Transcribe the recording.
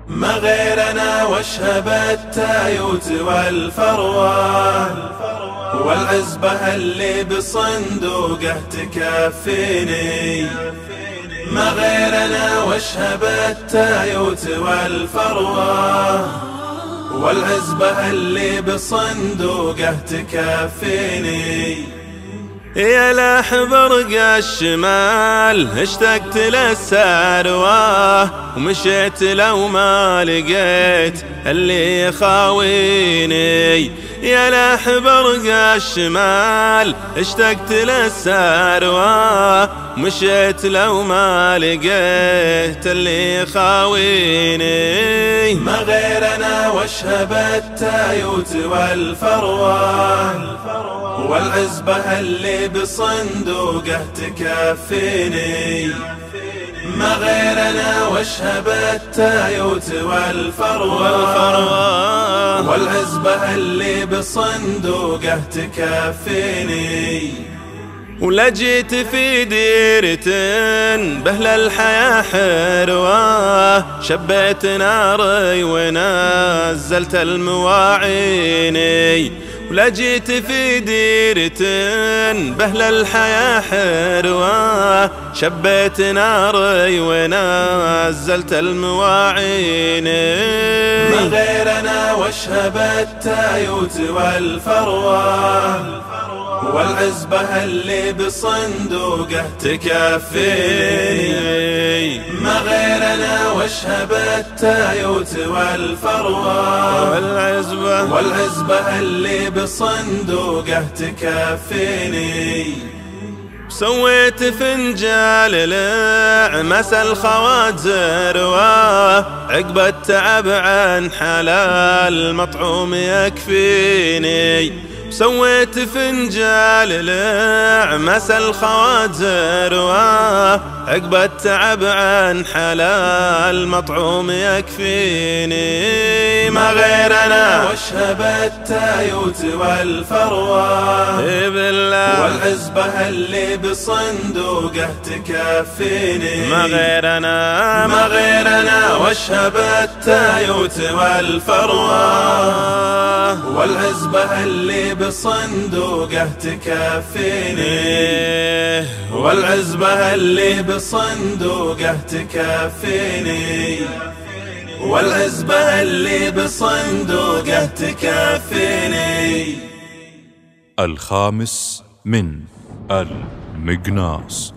ما غيرنا واشهب التايوت والفروة والعزبة اللي بصندوقه تكفيني. ما غيرنا واشهب التايوت والفروة والعزبة اللي بصندوقه تكفيني. يا لاح برق الشمال اشتقت للسروة ومشيت لو ما لقيت اللي يخاويني. يا لاح برق الشمال اشتقت للسروة ومشيت لو ما لقيت اللي يخاويني. ما غيرنا واشهب التايوت والفروة والعزبة اللي بصندوقه تكفيني. ما غيرنا واشهب التايوت والفروة والعزبة اللي بصندوقه تكفيني. ولجيت في ديرة بهل الحياة حروة شبيت ناري ونزلت المواعيني. ولجيت في ديرة بهل الحياة حروة شبيت ناري ونزلت المواعيني. ما غيرنا واشهب التايوت والفروة والعزبة اللي بصندوقه تكفيني. ما غيرنا واشهب التايوت والفروة والعزبة اللي بصندوقه تكفيني. سويت فنجال لعمس الخواتر وعقب التعب عن حلال مطعوم يكفيني. سويت فنجال لعمس الخواتر وعقب التعب عن حلال مطعوم يكفيني. ما غيرنا واشهب التايوت والفروة والعزبة اللي بصندوقه تكفيني. ما غيرنا واشهب التايوت والفروة والعزبة اللي بصندوقه تكفيني. والعزبة اللي بصندوقه تكفيني. والعزبة اللي بصندوقه تكفيني. الخامس من المقناص.